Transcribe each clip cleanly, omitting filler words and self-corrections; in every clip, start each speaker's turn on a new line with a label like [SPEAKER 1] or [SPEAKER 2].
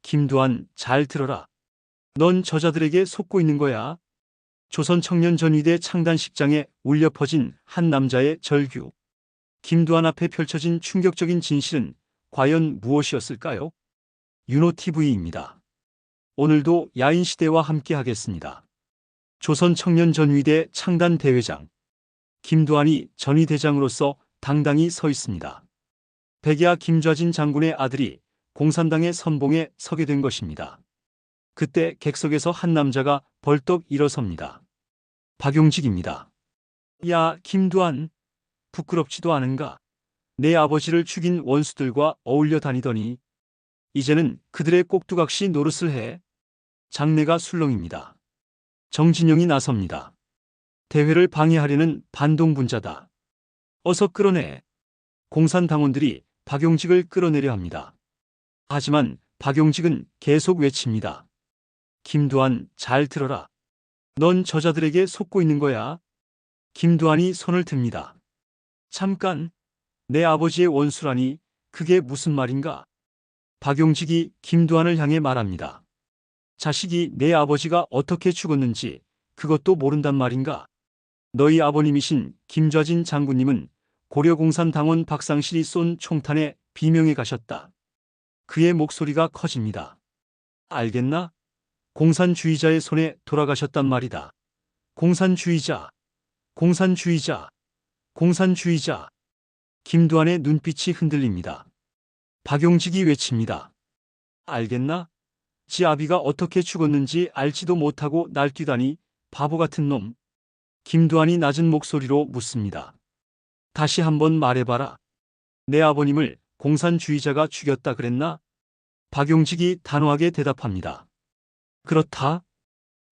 [SPEAKER 1] 김두한, 잘 들어라. 넌 저자들에게 속고 있는 거야. 조선청년전위대 창단식장에 울려 퍼진 한 남자의 절규. 김두한 앞에 펼쳐진 충격적인 진실은 과연 무엇이었을까요? 윤호TV입니다. 오늘도 야인시대와 함께 하겠습니다. 조선청년전위대 창단대회장. 김두한이 전위대장으로서 당당히 서 있습니다. 백야 김좌진 장군의 아들이 공산당의 선봉에 서게 된 것입니다. 그때 객석에서 한 남자가 벌떡 일어섭니다. 박용직입니다. 야, 김두한, 부끄럽지도 않은가? 내 아버지를 죽인 원수들과 어울려 다니더니 이제는 그들의 꼭두각시 노릇을 해. 장내가 술렁입니다. 정진영이 나섭니다. 대회를 방해하려는 반동분자다. 어서 끌어내. 공산당원들이 박용직을 끌어내려 합니다. 하지만 박용직은 계속 외칩니다. 김두한, 잘 들어라. 넌 저자들에게 속고 있는 거야. 김두한이 손을 듭니다. 잠깐, 내 아버지의 원수라니 그게 무슨 말인가? 박용직이 김두한을 향해 말합니다. 자식이 내 아버지가 어떻게 죽었는지 그것도 모른단 말인가? 너희 아버님이신 김좌진 장군님은 고려공산당원 박상실이 쏜 총탄에 비명해 가셨다. 그의 목소리가 커집니다. 알겠나? 공산주의자의 손에 돌아가셨단 말이다. 공산주의자, 공산주의자, 공산주의자. 김두한의 눈빛이 흔들립니다. 박용직이 외칩니다. 알겠나? 지 아비가 어떻게 죽었는지 알지도 못하고 날뛰다니 바보 같은 놈. 김두한이 낮은 목소리로 묻습니다. 다시 한번 말해봐라. 내 아버님을 공산주의자가 죽였다 그랬나? 박용직이 단호하게 대답합니다. 그렇다.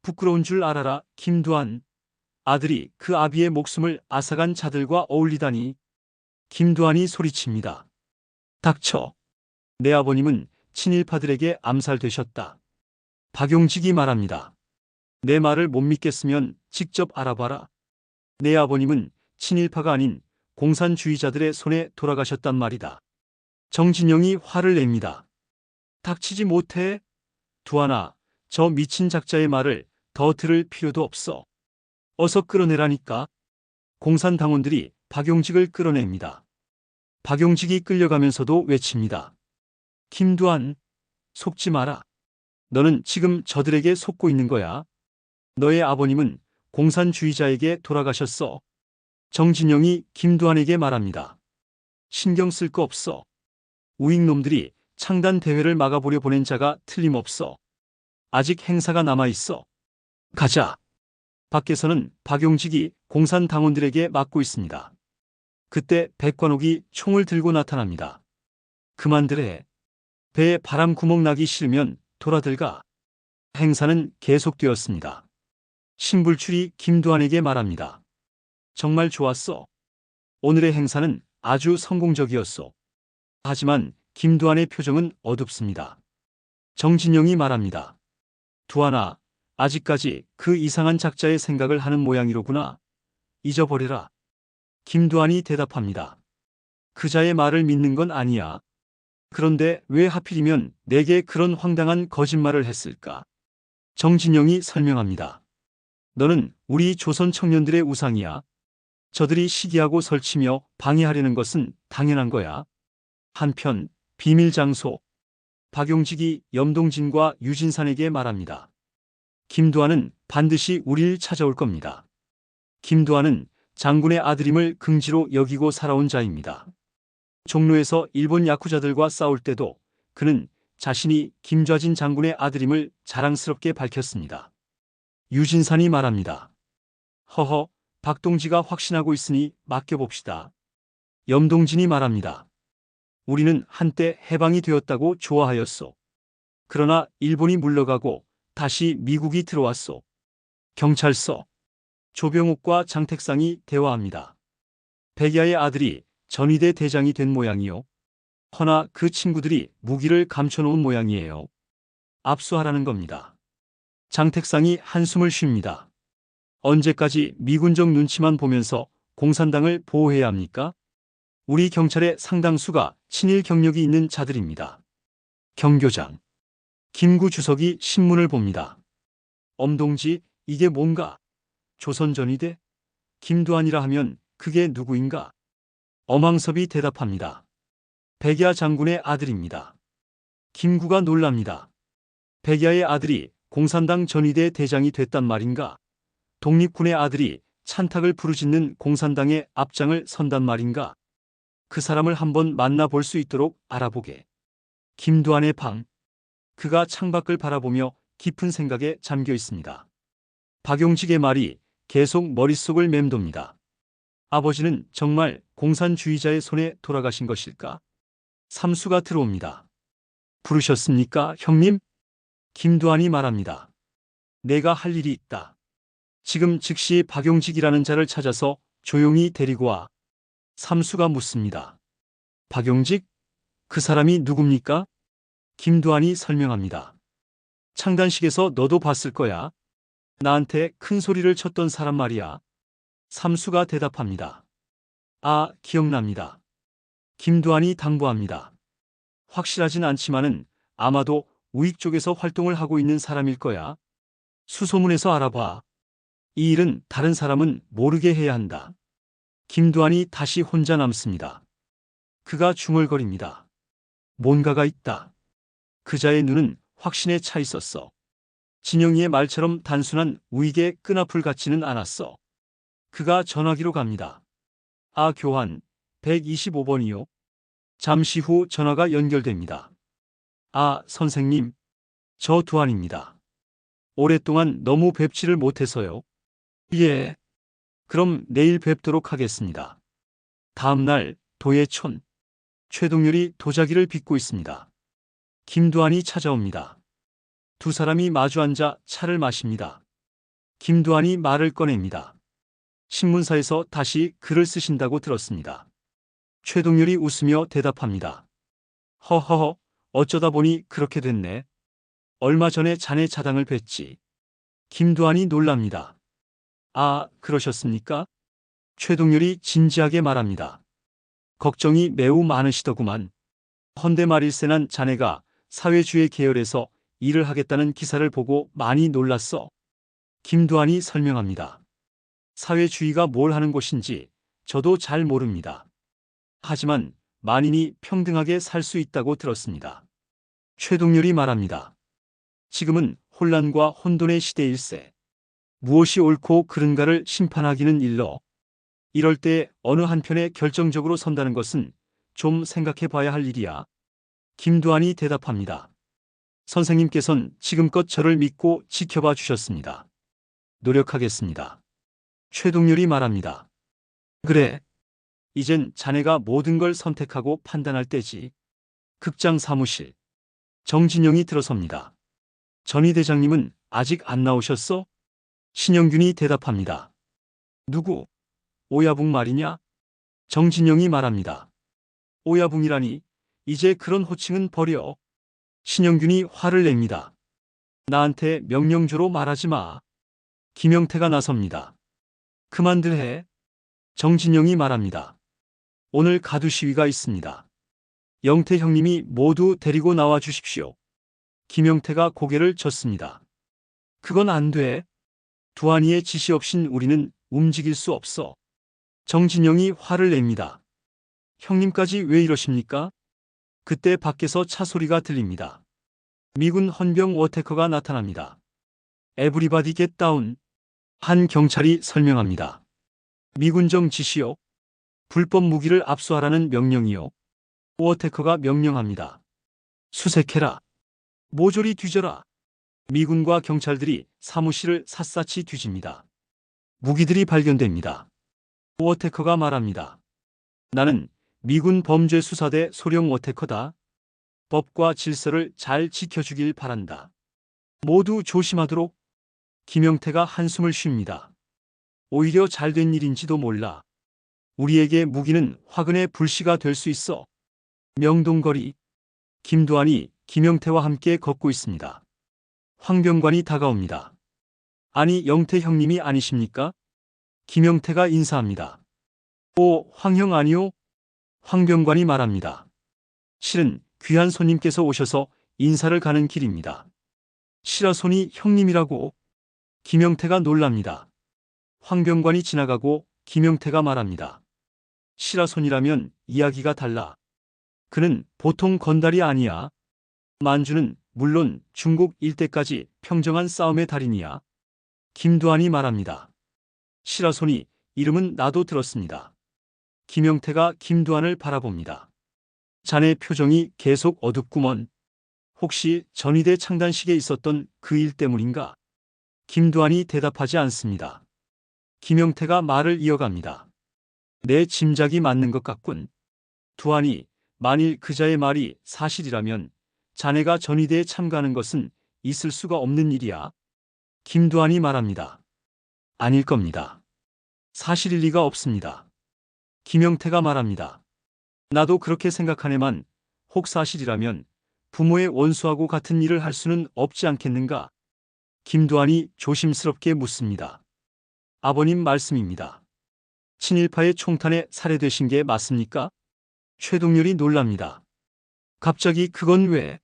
[SPEAKER 1] 부끄러운 줄 알아라, 김두한. 아들이 그 아비의 목숨을 앗아간 자들과 어울리다니. 김두한이 소리칩니다. 닥쳐. 내 아버님은 친일파들에게 암살되셨다. 박용직이 말합니다. 내 말을 못 믿겠으면 직접 알아봐라. 내 아버님은 친일파가 아닌 공산주의자들의 손에 돌아가셨단 말이다. 정진영이 화를 냅니다. 닥치지 못해? 두한아, 저 미친 작자의 말을 더 들을 필요도 없어. 어서 끌어내라니까. 공산당원들이 박용직을 끌어냅니다. 박용직이 끌려가면서도 외칩니다. 김두한, 속지 마라. 너는 지금 저들에게 속고 있는 거야. 너의 아버님은 공산주의자에게 돌아가셨어. 정진영이 김두한에게 말합니다. 신경 쓸 거 없어. 우익놈들이 창단대회를 막아보려 보낸 자가 틀림없어. 아직 행사가 남아있어. 가자. 밖에서는 박용직이 공산당원들에게 맞고 있습니다. 그때 백관옥이 총을 들고 나타납니다. 그만들래. 배에 바람 구멍 나기 싫으면 돌아들가. 행사는 계속되었습니다. 신불출이 김두한에게 말합니다. 정말 좋았어. 오늘의 행사는 아주 성공적이었어. 하지만 김두한의 표정은 어둡습니다. 정진영이 말합니다. 두한아, 아직까지 그 이상한 작자의 생각을 하는 모양이로구나. 잊어버려라. 김두한이 대답합니다. 그자의 말을 믿는 건 아니야. 그런데 왜 하필이면 내게 그런 황당한 거짓말을 했을까? 정진영이 설명합니다. 너는 우리 조선 청년들의 우상이야. 저들이 시기하고 설치며 방해하려는 것은 당연한 거야. 한편 비밀 장소. 박용직이 염동진과 유진산에게 말합니다. 김두한은 반드시 우리를 찾아올 겁니다. 김두한은 장군의 아들임을 긍지로 여기고 살아온 자입니다. 종로에서 일본 야쿠자들과 싸울 때도 그는 자신이 김좌진 장군의 아들임을 자랑스럽게 밝혔습니다. 유진산이 말합니다. 허허, 박동지가 확신하고 있으니 맡겨봅시다. 염동진이 말합니다. 우리는 한때 해방이 되었다고 좋아하였소. 그러나 일본이 물러가고 다시 미국이 들어왔소. 경찰서. 조병옥과 장택상이 대화합니다. 백야의 아들이 전위대 대장이 된 모양이요. 허나 그 친구들이 무기를 감춰놓은 모양이에요. 압수하라는 겁니다. 장택상이 한숨을 쉽니다. 언제까지 미군적 눈치만 보면서 공산당을 보호해야 합니까? 우리 경찰의 상당수가 친일 경력이 있는 자들입니다. 경교장. 김구 주석이 신문을 봅니다. 엄동지, 이게 뭔가? 조선전위대? 김두한이라 하면 그게 누구인가? 엄황섭이 대답합니다. 백야 장군의 아들입니다. 김구가 놀랍니다. 백야의 아들이 공산당 전위대 대장이 됐단 말인가? 독립군의 아들이 찬탁을 부르짖는 공산당의 앞장을 선단 말인가? 그 사람을 한번 만나볼 수 있도록 알아보게. 김두한의 방. 그가 창밖을 바라보며 깊은 생각에 잠겨 있습니다. 박용직의 말이 계속 머릿속을 맴돕니다. 아버지는 정말 공산주의자의 손에 돌아가신 것일까? 삼수가 들어옵니다. 부르셨습니까, 형님? 김두한이 말합니다. 내가 할 일이 있다. 지금 즉시 박용직이라는 자를 찾아서 조용히 데리고 와. 삼수가 묻습니다. 박용직? 그 사람이 누굽니까? 김두한이 설명합니다. 창단식에서 너도 봤을 거야. 나한테 큰 소리를 쳤던 사람 말이야. 삼수가 대답합니다. 아, 기억납니다. 김두한이 당부합니다. 확실하진 않지만은 아마도 우익 쪽에서 활동을 하고 있는 사람일 거야. 수소문에서 알아봐. 이 일은 다른 사람은 모르게 해야 한다. 김두한이 다시 혼자 남습니다. 그가 중얼거립니다. 뭔가가 있다. 그자의 눈은 확신에 차 있었어. 진영이의 말처럼 단순한 우익의 끈앞을 같지는 않았어. 그가 전화기로 갑니다. 아, 교환, 125번이요. 잠시 후 전화가 연결됩니다. 아, 선생님. 저 두한입니다. 오랫동안 너무 뵙지를 못해서요. 예. 그럼 내일 뵙도록 하겠습니다. 다음 날 도예촌. 최동렬이 도자기를 빚고 있습니다. 김두한이 찾아옵니다. 두 사람이 마주 앉아 차를 마십니다. 김두한이 말을 꺼냅니다. 신문사에서 다시 글을 쓰신다고 들었습니다. 최동렬이 웃으며 대답합니다. 허허허, 어쩌다 보니 그렇게 됐네. 얼마 전에 자네 자당을 뵀지. 김두한이 놀랍니다. 아, 그러셨습니까? 최동렬이 진지하게 말합니다. 걱정이 매우 많으시더구만. 헌데 말일세난 자네가 사회주의 계열에서 일을 하겠다는 기사를 보고 많이 놀랐어. 김두한이 설명합니다. 사회주의가 뭘 하는 곳인지 저도 잘 모릅니다. 하지만 만인이 평등하게 살 수 있다고 들었습니다. 최동렬이 말합니다. 지금은 혼란과 혼돈의 시대일세. 무엇이 옳고 그른가를 심판하기는 일러. 이럴 때 어느 한편에 결정적으로 선다는 것은 좀 생각해 봐야 할 일이야. 김두한이 대답합니다. 선생님께선 지금껏 저를 믿고 지켜봐 주셨습니다. 노력하겠습니다. 최동렬이 말합니다. 그래. 이젠 자네가 모든 걸 선택하고 판단할 때지. 극장 사무실. 정진영이 들어섭니다. 전희 대장님은 아직 안 나오셨어? 신영균이 대답합니다. 누구? 오야붕 말이냐? 정진영이 말합니다. 오야붕이라니, 이제 그런 호칭은 버려. 신영균이 화를 냅니다. 나한테 명령조로 말하지 마. 김영태가 나섭니다. 그만들 해. 정진영이 말합니다. 오늘 가두 시위가 있습니다. 영태 형님이 모두 데리고 나와 주십시오. 김영태가 고개를 젓습니다. 그건 안 돼. 두한이의 지시 없인 우리는 움직일 수 없어. 정진영이 화를 냅니다. 형님까지 왜 이러십니까? 그때 밖에서 차 소리가 들립니다. 미군 헌병 워테커가 나타납니다. 에브리바디 겟 다운. 한 경찰이 설명합니다. 미군정 지시요. 불법 무기를 압수하라는 명령이요. 워테커가 명령합니다. 수색해라. 모조리 뒤져라. 미군과 경찰들이 사무실을 샅샅이 뒤집니다. 무기들이 발견됩니다. 워테커가 말합니다. 나는 미군 범죄수사대 소령 워테커다. 법과 질서를 잘 지켜주길 바란다. 모두 조심하도록. 김영태가 한숨을 쉽니다. 오히려 잘된 일인지도 몰라. 우리에게 무기는 화근의 불씨가 될 수 있어. 명동거리. 김두한이 김영태와 함께 걷고 있습니다. 황병관이 다가옵니다. 아니, 영태 형님이 아니십니까? 김영태가 인사합니다. 오, 황형 아니오? 황병관이 말합니다. 실은 귀한 손님께서 오셔서 인사를 가는 길입니다. 시라손이 형님이라고. 김영태가 놀랍니다. 황병관이 지나가고 김영태가 말합니다. 시라손이라면 이야기가 달라. 그는 보통 건달이 아니야. 만주는 물론 중국 일대까지 평정한 싸움의 달인이야. 김두한이 말합니다. 시라손이 이름은 나도 들었습니다. 김영태가 김두한을 바라봅니다. 자네 표정이 계속 어둡구먼. 혹시 전위대 창단식에 있었던 그 일 때문인가? 김두한이 대답하지 않습니다. 김영태가 말을 이어갑니다. 내 짐작이 맞는 것 같군. 두한이 만일 그자의 말이 사실이라면 자네가 전위대에 참가하는 것은 있을 수가 없는 일이야. 김두한이 말합니다. 아닐 겁니다. 사실일 리가 없습니다. 김영태가 말합니다. 나도 그렇게 생각하네만 혹 사실이라면 부모의 원수하고 같은 일을 할 수는 없지 않겠는가? 김두한이 조심스럽게 묻습니다. 아버님 말씀입니다. 친일파의 총탄에 살해되신 게 맞습니까? 최동렬이 놀랍니다. 갑자기 그건 왜?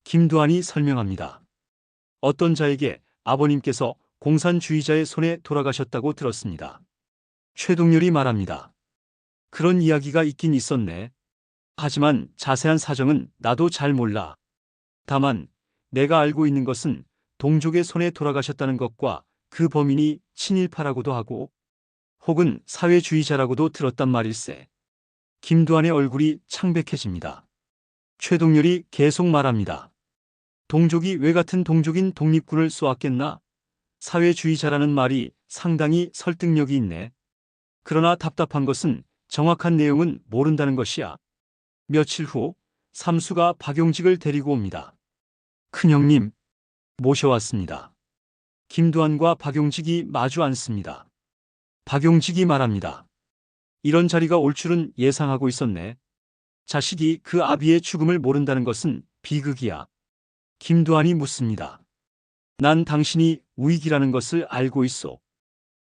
[SPEAKER 1] 김두한이 설명합니다. 어떤 자에게 아버님께서 공산주의자의 손에 돌아가셨다고 들었습니다. 최동렬이 말합니다. 그런 이야기가 있긴 있었네. 하지만 자세한 사정은 나도 잘 몰라. 다만 내가 알고 있는 것은 동족의 손에 돌아가셨다는 것과 그 범인이 친일파라고도 하고 혹은 사회주의자라고도 들었단 말일세. 김두한의 얼굴이 창백해집니다. 최동렬이 계속 말합니다. 동족이 왜 같은 동족인 독립군을 쏘았겠나? 사회주의자라는 말이 상당히 설득력이 있네. 그러나 답답한 것은 정확한 내용은 모른다는 것이야. 며칠 후 삼수가 박용직을 데리고 옵니다. 큰형님, 모셔왔습니다. 김두한과 박용직이 마주 앉습니다. 박용직이 말합니다. 이런 자리가 올 줄은 예상하고 있었네. 자식이 그 아비의 죽음을 모른다는 것은 비극이야. 김두한이 묻습니다. 난 당신이 우익이라는 것을 알고 있소.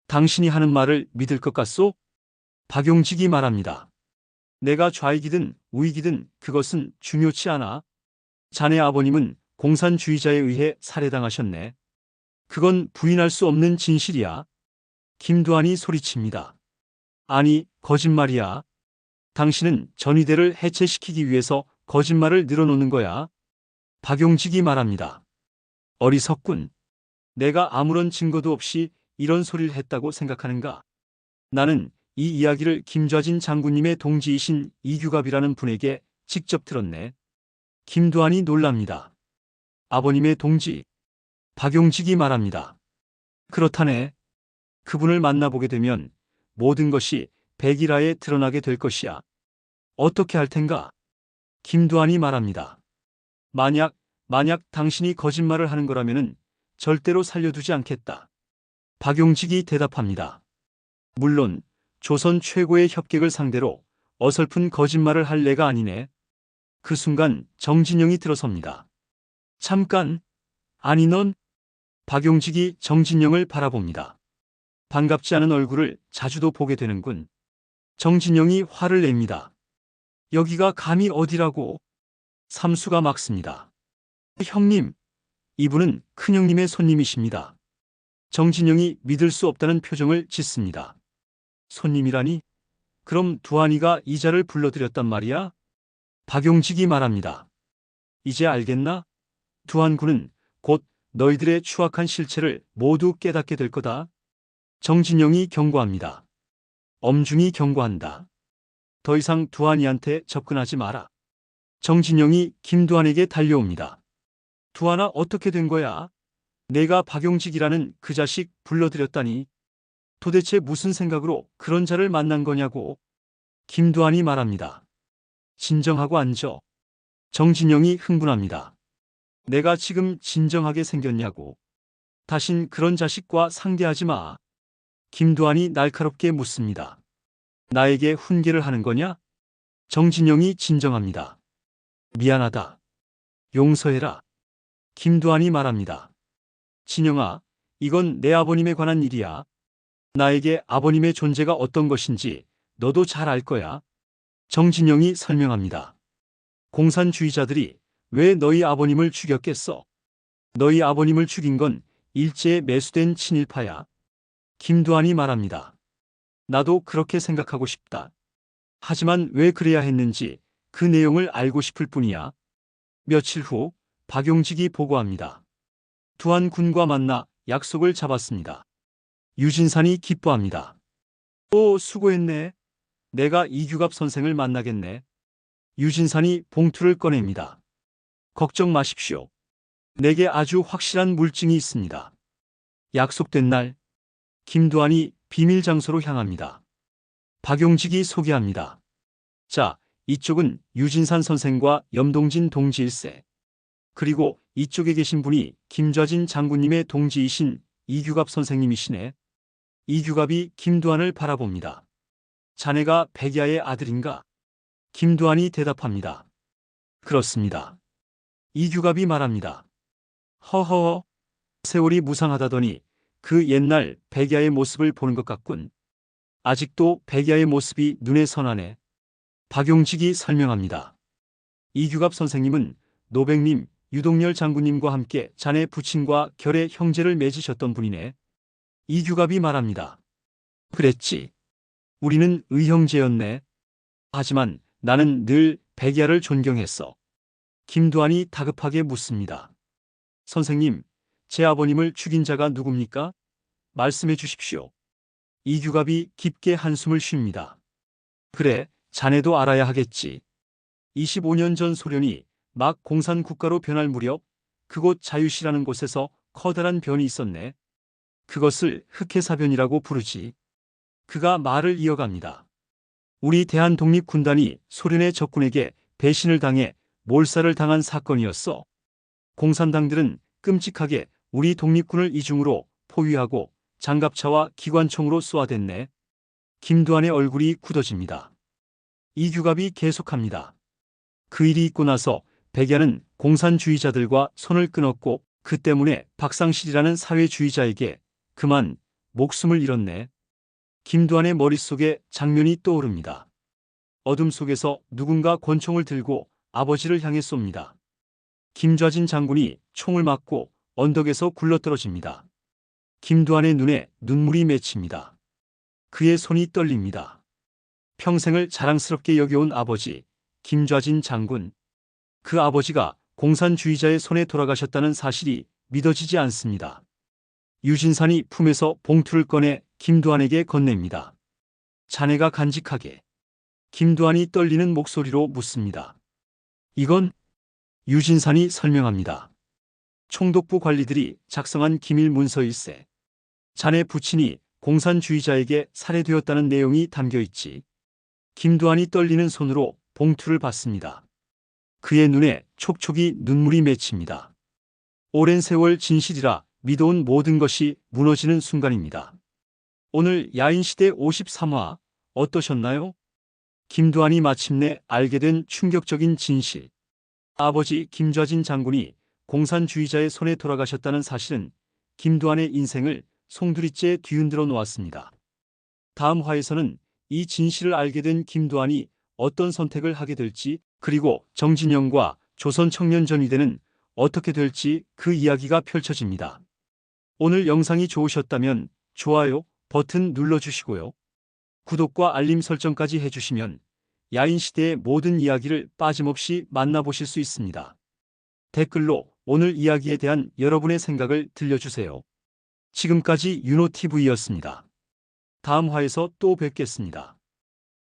[SPEAKER 1] 당신이 하는 말을 믿을 것 같소? 박용직이 말합니다. 내가 좌익이든 우익이든 그것은 중요치 않아. 자네 아버님은 공산주의자에 의해 살해당하셨네. 그건 부인할 수 없는 진실이야. 김두한이 소리칩니다. 아니, 거짓말이야. 당신은 전위대를 해체시키기 위해서 거짓말을 늘어놓는 거야. 박용직이 말합니다. 어리석군. 내가 아무런 증거도 없이 이런 소리를 했다고 생각하는가? 나는 이 이야기를 김좌진 장군님의 동지이신 이규갑이라는 분에게 직접 들었네. 김두한이 놀랍니다. 아버님의 동지. 박용직이 말합니다. 그렇다네. 그분을 만나보게 되면 모든 것이 백일하에 드러나게 될 것이야. 어떻게 할 텐가? 김두한이 말합니다. 만약 당신이 거짓말을 하는 거라면은 절대로 살려두지 않겠다. 박용직이 대답합니다. 물론 조선 최고의 협객을 상대로 어설픈 거짓말을 할 내가 아니네. 그 순간 정진영이 들어섭니다. 잠깐. 아니 넌? 박용직이 정진영을 바라봅니다. 반갑지 않은 얼굴을 자주도 보게 되는군. 정진영이 화를 냅니다. 여기가 감히 어디라고? 삼수가 막습니다. 형님, 이분은 큰형님의 손님이십니다. 정진영이 믿을 수 없다는 표정을 짓습니다. 손님이라니? 그럼 두한이가 이자를 불러들였단 말이야? 박용직이 말합니다. 이제 알겠나? 두한군은 곧 너희들의 추악한 실체를 모두 깨닫게 될 거다. 정진영이 경고합니다. 엄중히 경고한다. 더 이상 두한이한테 접근하지 마라. 정진영이 김두한에게 달려옵니다. 두한아, 어떻게 된 거야? 내가 박용직이라는 그 자식 불러들였다니. 도대체 무슨 생각으로 그런 자를 만난 거냐고. 김두한이 말합니다. 진정하고 앉아. 정진영이 흥분합니다. 내가 지금 진정하게 생겼냐고. 다신 그런 자식과 상대하지 마. 김두한이 날카롭게 묻습니다. 나에게 훈계를 하는 거냐? 정진영이 진정합니다. 미안하다. 용서해라. 김두한이 말합니다. 진영아, 이건 내 아버님에 관한 일이야. 나에게 아버님의 존재가 어떤 것인지 너도 잘 알 거야. 정진영이 설명합니다. 공산주의자들이 왜 너희 아버님을 죽였겠어? 너희 아버님을 죽인 건 일제에 매수된 친일파야. 김두한이 말합니다. 나도 그렇게 생각하고 싶다. 하지만 왜 그래야 했는지 그 내용을 알고 싶을 뿐이야. 며칠 후 박용직이 보고합니다. 두한 군과 만나 약속을 잡았습니다. 유진산이 기뻐합니다. 오, 수고했네. 내가 이규갑 선생을 만나겠네. 유진산이 봉투를 꺼냅니다. 걱정 마십시오. 내게 아주 확실한 물증이 있습니다. 약속된 날, 김두한이 비밀 장소로 향합니다. 박용직이 소개합니다. 자, 이쪽은 유진산 선생과 염동진 동지일세. 그리고 이쪽에 계신 분이 김좌진 장군님의 동지이신 이규갑 선생님이시네. 이규갑이 김두한을 바라봅니다. 자네가 백야의 아들인가? 김두한이 대답합니다. 그렇습니다. 이규갑이 말합니다. 허허, 세월이 무상하다더니 그 옛날 백야의 모습을 보는 것 같군. 아직도 백야의 모습이 눈에 선하네. 박용직이 설명합니다. 이규갑 선생님은 노백님, 유동열 장군님과 함께 자네 부친과 결의 형제를 맺으셨던 분이네. 이규갑이 말합니다. 그랬지. 우리는 의형제였네. 하지만 나는 늘 백야를 존경했어. 김두한이 다급하게 묻습니다. 선생님, 제 아버님을 죽인 자가 누굽니까? 말씀해 주십시오. 이규갑이 깊게 한숨을 쉽니다. 그래, 자네도 알아야 하겠지. 25년 전 소련이 막 공산국가로 변할 무렵 그곳 자유시라는 곳에서 커다란 변이 있었네. 그것을 흑해사변이라고 부르지. 그가 말을 이어갑니다. 우리 대한독립군단이 소련의 적군에게 배신을 당해 몰살을 당한 사건이었어. 공산당들은 끔찍하게 우리 독립군을 이중으로 포위하고 장갑차와 기관총으로 쏘아댔네. 김두한의 얼굴이 굳어집니다. 이규갑이 계속합니다. 그 일이 있고 나서 백야는 공산주의자들과 손을 끊었고 그 때문에 박상실이라는 사회주의자에게 그만 목숨을 잃었네. 김두한의 머릿속에 장면이 떠오릅니다. 어둠 속에서 누군가 권총을 들고 아버지를 향해 쏩니다. 김좌진 장군이 총을 맞고 언덕에서 굴러떨어집니다. 김두한의 눈에 눈물이 맺힙니다. 그의 손이 떨립니다. 평생을 자랑스럽게 여겨온 아버지, 김좌진 장군. 그 아버지가 공산주의자의 손에 돌아가셨다는 사실이 믿어지지 않습니다. 유진산이 품에서 봉투를 꺼내 김두한에게 건넵니다. 자네가 간직하게. 김두한이 떨리는 목소리로 묻습니다. 이건? 유진산이 설명합니다. 총독부 관리들이 작성한 기밀 문서일세. 자네 부친이 공산주의자에게 살해되었다는 내용이 담겨 있지. 김두한이 떨리는 손으로 봉투를 받습니다. 그의 눈에 촉촉이 눈물이 맺힙니다. 오랜 세월 진실이라 믿어온 모든 것이 무너지는 순간입니다. 오늘 야인시대 53화 어떠셨나요? 김두한이 마침내 알게 된 충격적인 진실. 아버지 김좌진 장군이 공산주의자의 손에 돌아가셨다는 사실은 김두한의 인생을 송두리째 뒤흔들어 놓았습니다. 다음 화에서는 이 진실을 알게 된 김두한이 어떤 선택을 하게 될지, 그리고 정진영과 조선청년전위대는 어떻게 될지 그 이야기가 펼쳐집니다. 오늘 영상이 좋으셨다면 좋아요 버튼 눌러주시고요. 구독과 알림 설정까지 해주시면 야인시대의 모든 이야기를 빠짐없이 만나보실 수 있습니다. 댓글로 오늘 이야기에 대한 여러분의 생각을 들려주세요. 지금까지 윤호TV였습니다. 다음 화에서 또 뵙겠습니다.